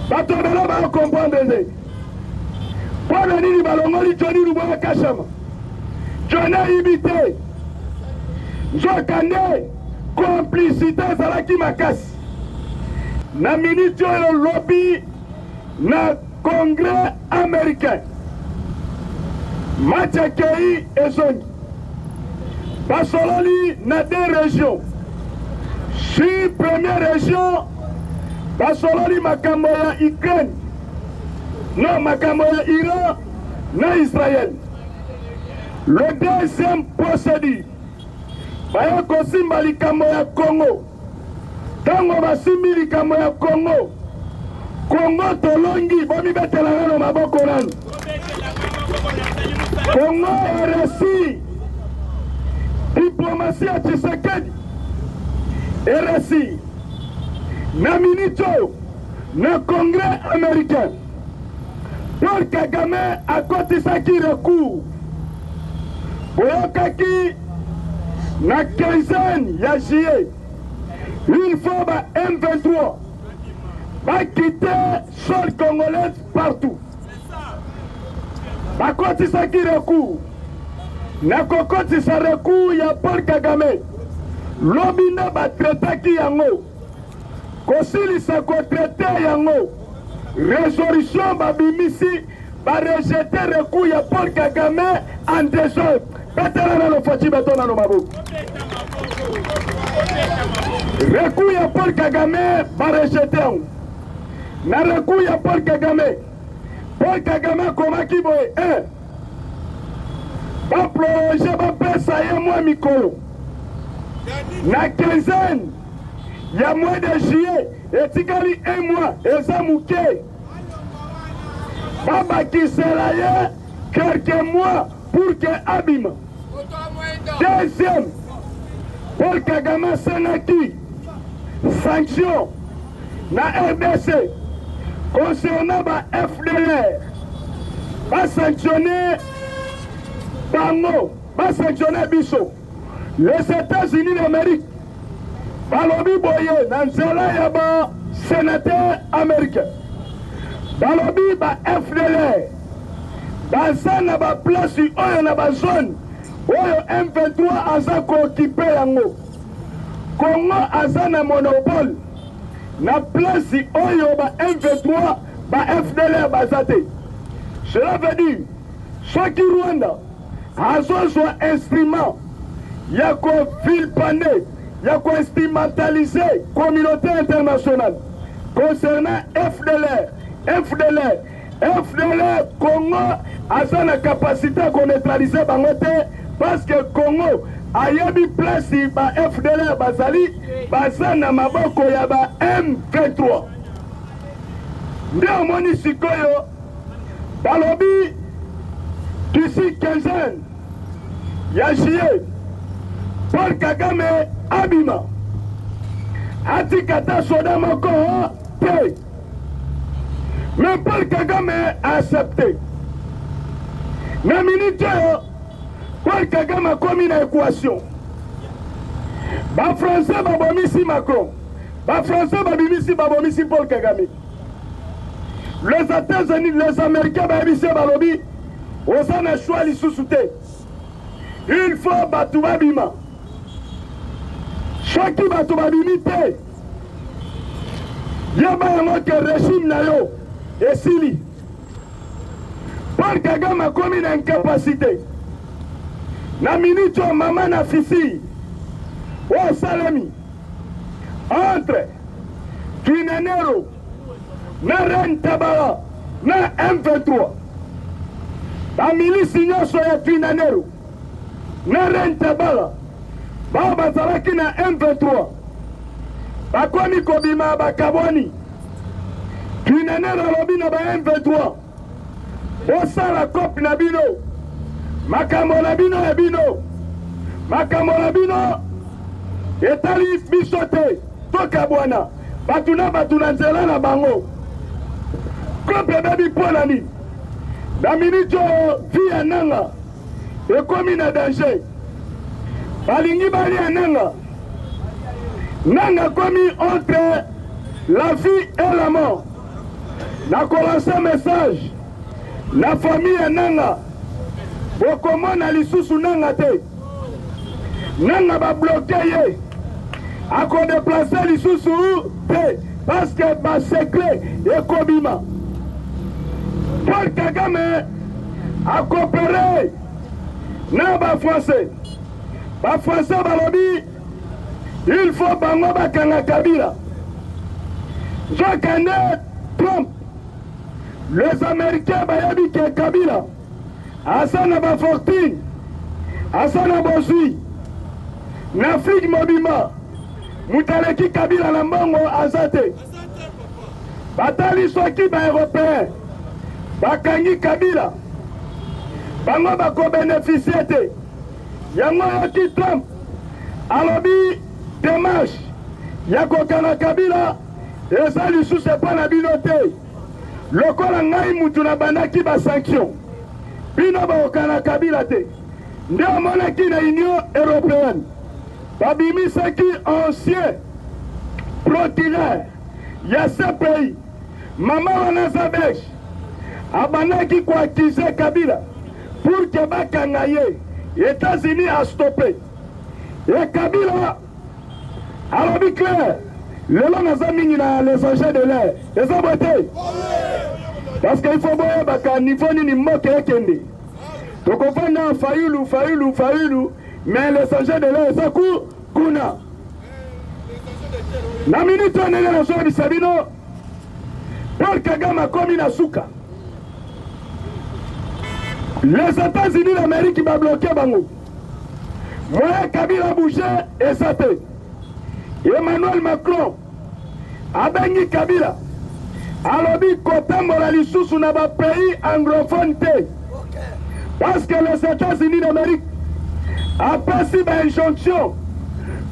bato bela ba comprendre pour le nini balongoli Johnny Luboya Kashama Johnny ibité Nzokande complicité ezalaki makasi na minute oyo lobby na congrès américain match akei ezongi basololi na deux régions sur première région basololi makambo ya Ukraine non makambo ya Iran na Israël. Le deuxième procédure baya kosimba likambo ya Congo tango basimbi likambo ya Congo Congo tolongi bomibetelanga no maboko nanu Congo RSI diplomatie ya Tshisekedi RSI na minito na congrès américain Paul Kagame akotisaki recours boyokaki na quinzaine ya juillet il faut ba M23 va quitter sol congolais partout bakotisaki recours na kokotisa recours ya Paul Kagame lobina batretaki yango kosilisa kotraite yango résolution babimisi barejete recours ya Paul Kagame en désordre betela nano foti beto nano maboko recours ya Paul Kagame barejete yango na recours ya Paul Kagame akomaki boye baprologe bapesa ye mwa mikolo na quinzaine ya mois de juillet etikali un mois eza muke babakisela ye quelques mois pour que abima deuxième Paul Kagame asenaki sanction na RDC concernant ba FDLR basanctionner bango basanctionner biso les États-Unis d'Amérique balobi boye na nzela ya ba sénateur américain balobi ba FDLR baza na ba place oyo na ba zone oyo M23 aza kookipe yango Congo aza na monopole na place oyo ba M23 ba FDLR baza te. Cela veut dire soki Rwanda azozwa instrument ya kovilpane ya ko-instrumentaliser communauté internationale concernant FDLR Congo aza na capacité à neutraliser bango te parce que Congo ayebi place ba FDLR bazali baza na maboko ya ba M23 nde omoni sikoyo balobi d'ici quinzaine ya juillet Paul Kagame abima atikata soda moko te mais Paul Kagame a accepté na minute oyo Paul Kagame a commis na équation ba français babomisi Macron ba français babomisi Paul Kagame les États-Unis les Américains babisi balobi osana choix lisusu te il faut batu babima soki batu babimi te yeba yango ke régime na yo esili Paul Kagame a commis na incapacité na minute o mama na fisi o salami entre Twinenero na Reine Tabara na M23 ba milisi nyonso ya Twinenero na Reine Tabara bao bazalaki na M23 bakomi kobima bakabwani Twinenero alobi na ba M23 osala kope na bino makambo na bino ya bino makambo na bino etali biso te tokabwana batu na nzela na bango kope bebi mpo na nini na minute oyo vi ya nanga ekomi na danger balingi balia nanga komi entre la vie et la mort nakolance message na famille nanga bokomona lisusu nanga te nanga babloke ye akodeplace lisusu te parce que basekle ekobima. Paul Kagame a coopéré na bafrançais balobi il faut bango bakanga Kabila. Je connais Trump. Les Américains bayabi ke Kabila asana ba fortune asana bosui na Afrique mobima mutaleki Kabila na mbongo azate batali soki ba européen bakangi Kabila bango bako bénéficier te yango yoki Trump alobi démarche ya kokana Kabila eza lisusu epa na bino te lokola ngai mutu na bandaki basanction bino baokana Kabila te nde omonaki na Union européenne babimisaki ancien procureur ya ce pays mama wana za belge abandaki koakize Kabila pour ke bakanga ye États-Unis a stoppé et Kabila alobi clair lelo naza mingi na les engins de l'air eza bote parce que il faut boya baka niveau nini mboka ekende tokofanda fayulu mais les engins de l'air eza kuna na minute ndenge nazobisa bino Paul Kagame akomi na suka les États-Unis d'Amérique ba bloqué bango moya Kabila bouge eza te Emmanuel Macron abengi Kabila alobi kotambola lisusu na ba pays anglophone te parce que les États-Unis d'Amérique apesi ba injonction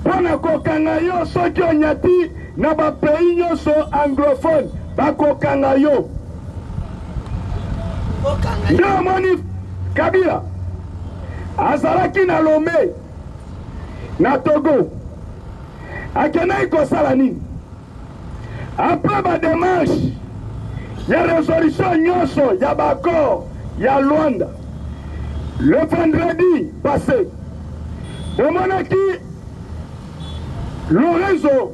pona kokanga yo soki onyati na ba pays nyonso anglophone bakokanga yo nde omoni Kabila azalaki na Lomé na Togo akendaki kosala nini après badémarche ya résolution nyonso ya baaccord ya Luanda le vendredi passé omonaki Lorenzo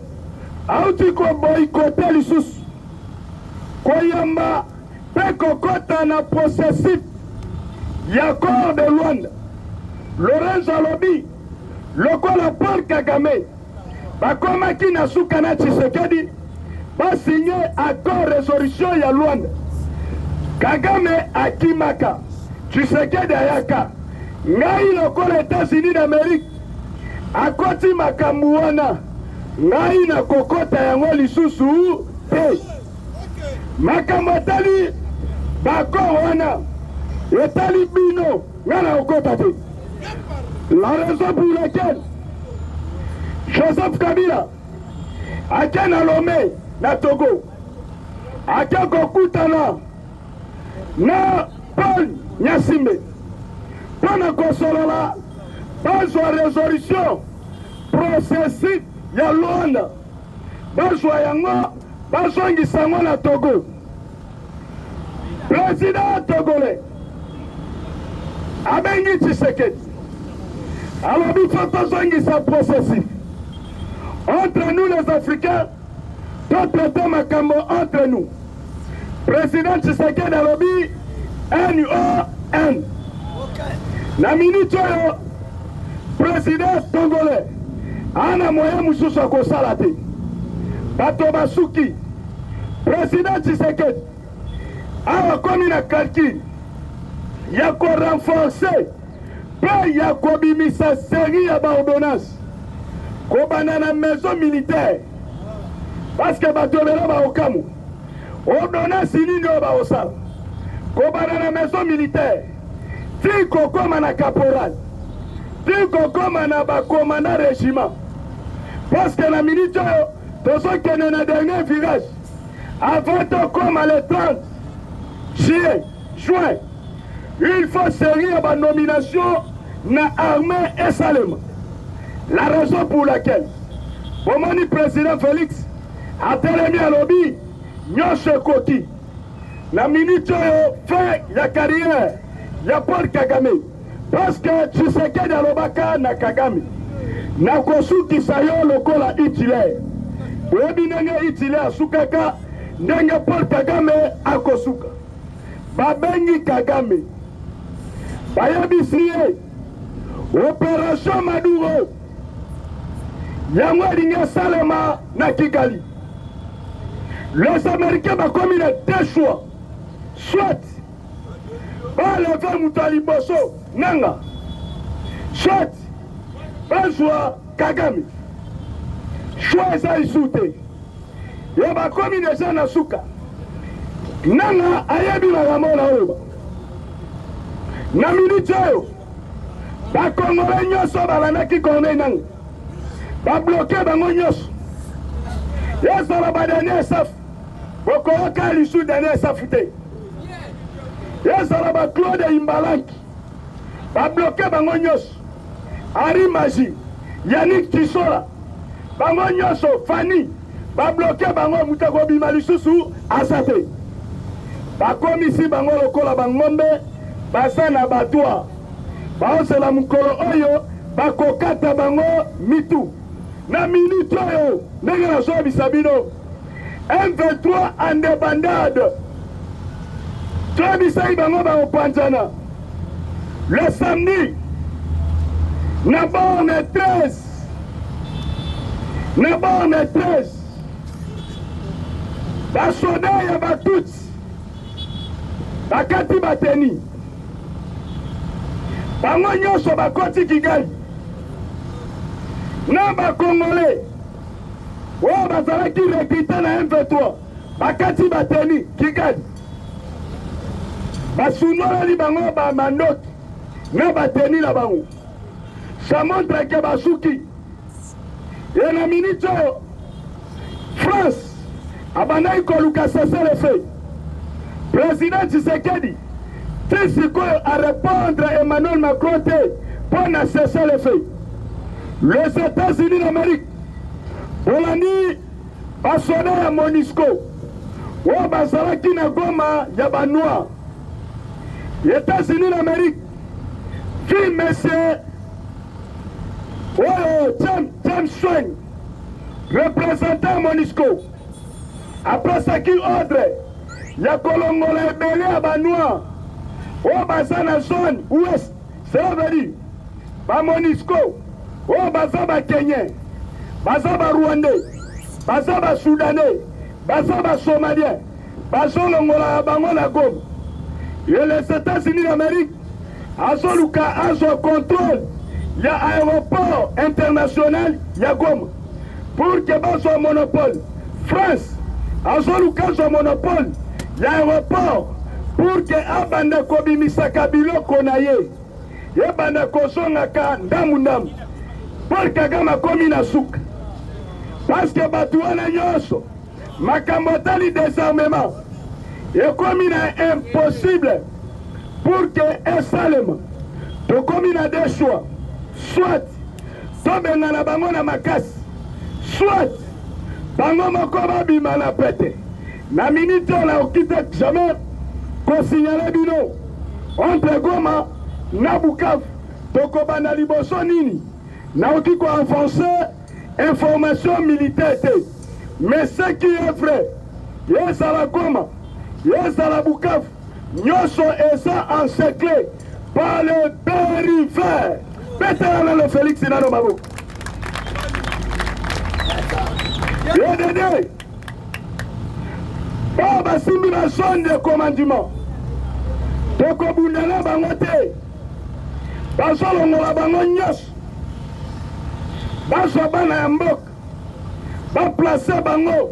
auti koboykote lisusu koyamba mpe kokota na processus ya accord de Luanda. Lorenzo alobi lokola Paul Kagame bakomaki na suka na Tshisekedi basigné accord résolution ya Luanda. Kagame akimaka Tshisekedi ayaka ngai lokola États-Unis d'Amérique akoti makambo wana ngai na kokota yango lisusu te makambo etali bakor wana etali bino ngai na kokota te. La raison pour laquelle Joseph Kabila ake na Lomé na Togo ake kokutana na Paul Nyasimbe mpona kosolola bazwa résolution processus ya Luanda bazwa yango bazongisa yango na Togo. Président togolais abengi Tshisekedi alobi fo tozongisa processus entre nous les Africains totraite makambo entre nous. Président Tshisekedi alobi NON na minute oyo président tongolais ana moyen mosusu akosala te bato basuki président Tshisekedi awa komi na calcul ya korenforce mpe ya kobimisa série ya baordonnance kobanda na maison militaire parce que bato ebele baokamu ordonnance nini oyo baosala kobanda na maison militaire ti kokoma na caporal ti kokoma na bakomanda régiment parce que na minute oyo tozokende na dernier virage avant tokoma le 30 juin il faut série ya nomination na armée esalema. La raison pour laquelle bomoni président Félix atelemi alobi nyonso ekoti na minute oyo fin ya carrière ya Paul Kagame parce que Tshisekedi alobaka na Kagame na kosukisa yo lokola Hitler oyebi ndenge Hitler asukaka ndenge Paul Kagame akosuka babengi Kagame bayebisi ye opération Maduro yango elingi esalema na Kigali. Les Américains bakomi na deux choix, soit baleve mutu aliboso nanga, soit bazwa Kagame. Choix eza lisu te ye bakomi deja na suka nanga ayebi makambo na oyo na minute oyo bakongole nyonso balandaki Corneille Nangaa babloke bango nyonso yezala badanier safu bokoyoka lisu danier safu te yezala baClaude Imbalanki babloke bango nyonso Henri Magie Yannick Tisola bango nyonso Fani babloke bango mutu akobima lisusu aza te bakomisi bango lokola bangombe baza na batwa baozela mokolo oyo bakokata bango mitu na minute oyo ndenge nazobisa bino M23 en débandade toyebisaki bango bakopanzana le samedi na borne 13 na borne 13 basoda ya batutsi bakati bateni bango nyonso bakoti Kigali na bakongole oyo bazalaki rekrite na M23 bakati bateni Kigali basunoleli bango bamandoki na bateni na bango ça montre ke basuki ye na minute oyo France abandaki koluka cessez le feu président Tshisekedi ti sikoyo a répondre Emmanuel Macron te mpo na cessez le feu. Les États-Unis d'Amérique bolandi basoda ya MONUSCO oyo bazalaki na Goma ya banoir. États-Unis d'Amérique vi monsieur oyo James Swain représentant MONUSCO apesaki ordre ya kolongola ebele ya banoir oyo baza na zone ouest. Ça veut dire ba MONUSCO oyo baza bakenyen baza barwandais baza basoudanais baza basomalien bazolongola bango na Goma. Et les États-Unis d'Amérique azoluka azwa contrôle ya aéroport international ya Goma pour que bazwa monopole. France azoluka azwa monopole ya aéroport pour que abanda kobimisaka biloko na ye yebanda kozongaka ndamu Paul Kagame akomi na suka parce que bato wana nyonso makambo atali désarmement ekomi na impossible pour que esalema tokomi na deux choix, soit tobengana bango na makasi, soit bango moko babima na pete na minute na okite jamais kosignale bino entre Goma na Bukavu tokobanda liboso nini na oki ko avancer information militaire te. Mais ce qui est vrai yezala Goma yezala Bukavu nyonso eza encerclé par le périphere. Petala le Félix Nano Mabo yedede po basimbi na zone de commandement tokobundana bango te bazolongola bango nyonso bazwa bana ya mboka baplace bango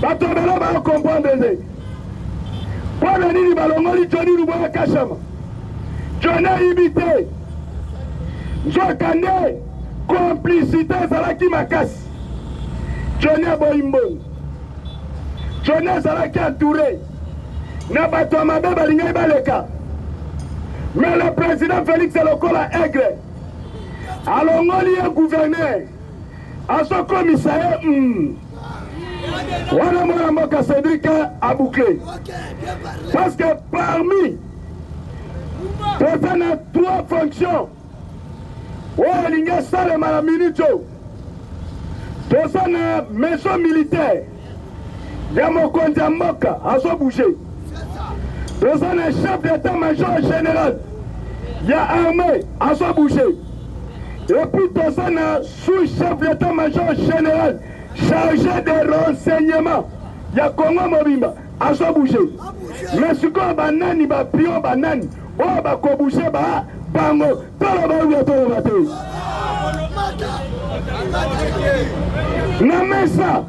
bato bela bakomprendre nde mpo na nini balongoli Johnny Luboya Kashama. Johnny ayibi te nzoka nde complicité ezalaki makasi. Johnny aboyi mbongo, Johnny azalaki entouré na bato ya mabe balingaki baleka. Mais le président Félix lokola Aigle alongoli ye gouverneur azokomisa ye wana mwana mboka Cédric à boucler. Parce que parmi on a 3 fonctions. Oh, il y a ça le malaminito. On a maison militaire. Il y a mon compte à Moka, à se bouger. On a un chef d'état-major général. Il y a armée, à se bouger. Et puis on a sous-chef d'état-major général chargé des renseignements. Il y a Congo Mobimba, à se bouger. Mais ce qu'on a nani, ba pion, ba nani. Oh, ba ko bouger, ba bango. Tolo ba ou tolo ba te. Na mesa.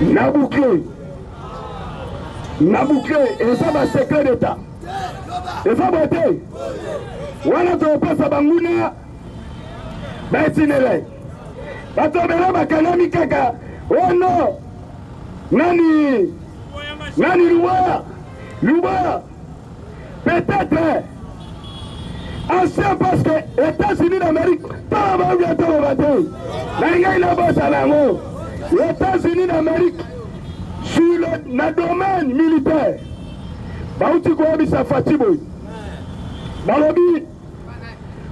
Na bouclé. Na bouclé. Et ça va secret d'état. Et ça va être. Wana to pesa banguna. Ba itinele. Ba to bela ba kanami kaka. Oh non. Nani Louba. Peut-être ancien parce que États-Unis d'Amérique, les États-Unis d'Amérique, sur le domaine militaire,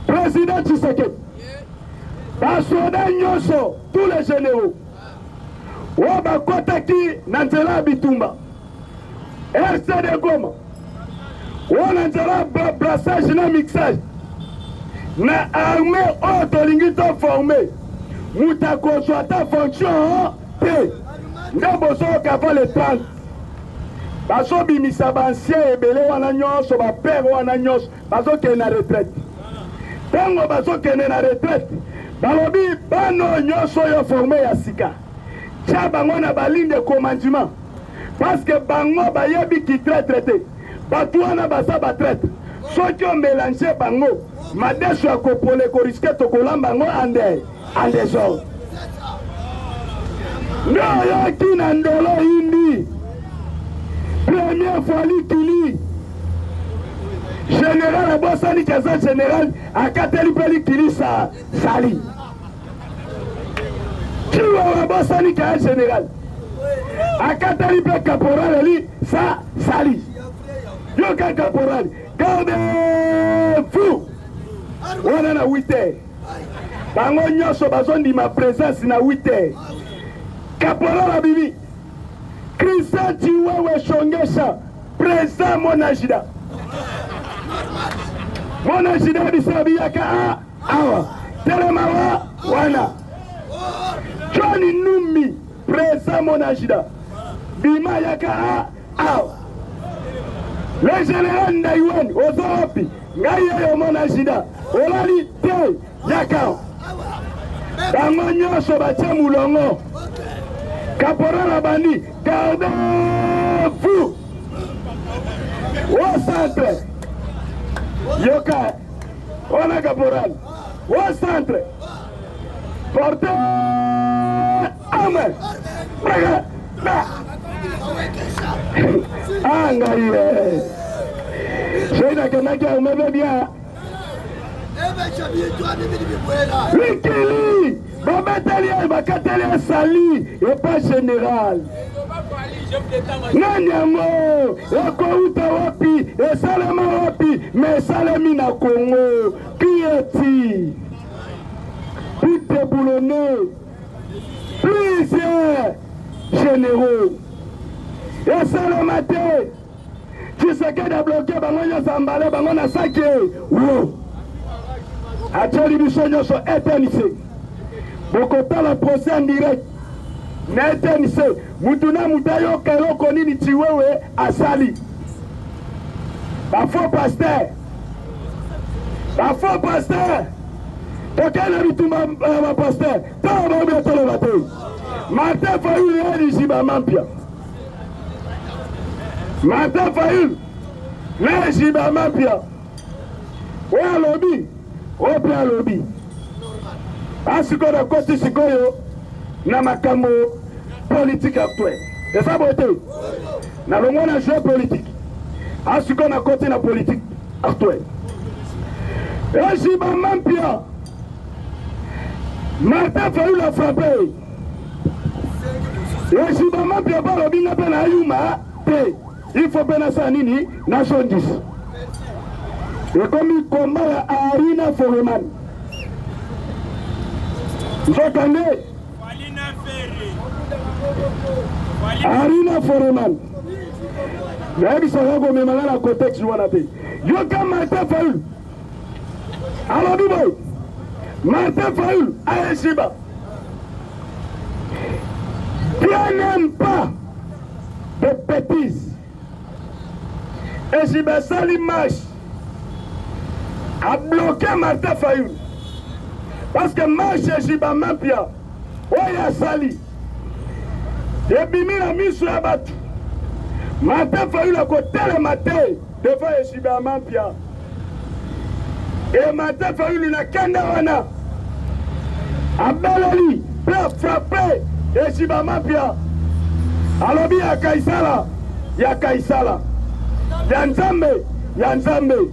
président Tshisekedi, tous les généraux, Nanzela Bitumba, RCD Goma, on a brassage na mixage na armée autolingito formé moutako soit ta fonction te ndaboso kava le 30 baso bimisa bancien ebele wana nyonso bapere wana nyonso bazokende na retraite ntango bazokende na retraite balobi bano nyonso oyo formé ya sika tia bango na baligne de commandement parce que bango bayebi ki traite Batouana basa batraite. Ceux qui ont mélangé bango, madeso ya kopole ko risque to kolamba bango en désordre. No yaki na ndolo hindi. Première fois likili. Général Abosani kaza général akateli peli kili sa sali. Kiwa Abosani kaza général. Akateli pe caporal ali sa sali. Yoka caporal, gardez-vous. On a 8 heures. Bango nyoso bazondi ma présence na 8 heures. Caporal Abibi. Christian Chiwewe Shongesha, président Monajida. Monajida bisabi yaka awa. Telemawa wana. Johnny Numbi, président Monajida. Bima yaka awa. Le général Ndaïwan, aux Europe, Ngaye Monajida, Olali Te, Yakao. Bangonyo Sobatia Moulongo, Caporal Abani, gardez-vous. Au centre, Yoka, on a Caporal. Au centre, portez armes. Ah, Ngaye. Je me bien. Likili, Babatelia, Bakatelia Sali, et pas général. Nanyamo, Ekouta Wapi, et Salama Wapi, mais Salamina Congo, qui est-il? Tout déboulonné, plusieurs généraux. Et Salamate, tu sais qu'il a bloqué, Bangonia Zambale, Bangona Sake, wow. Actuellement, les missions sont éternisées. Beaucoup de la procès en direct. Mais éternisé. Moutuna Moutayo Kelo Konini Tiwewe Asali. La faux pasteur. La faux pasteur. Toquel a mis ma pasteur. Tant on va le bateau. Martin Fayoul est ici, Mampia. Martin Fayoul est ici, Mampia. Où est le lobby? Au plan lobby. Parce qu'on a côté Sikoyo, na makambo politique actuelle. C'est ça, beauté. N'a le monde a joué politique. Parce qu'on a côté la politique actuelle. Et si maman Pia, Martin Fayoul a frappé. Yeshiba mapya balo binga pena yuma te. Il faut pena sa nini Nation 10. Ekomi komba ya Arina Foreman. Njokande Arina Foreman. Nabi Sango memala na contexte wana te. Yoka Martin Fayulu. Alors Biboy. Martin Fayulu à Yeshiba. Qui n'aime pas de bêtises. Yeshiba Salimach a bloqué Martin Fayulu. Parce que marche Yeshiba Mampia. Oya Sali. Et bimi la mise la batte. Martin Fayulu a côté le matin devant Yeshiba Mampia. Et Martin Fayulu n'a qu'un wana. A Belali, peut frapper Yeshiba Mampia. Alors, il y a Kaisala. Yanzambe.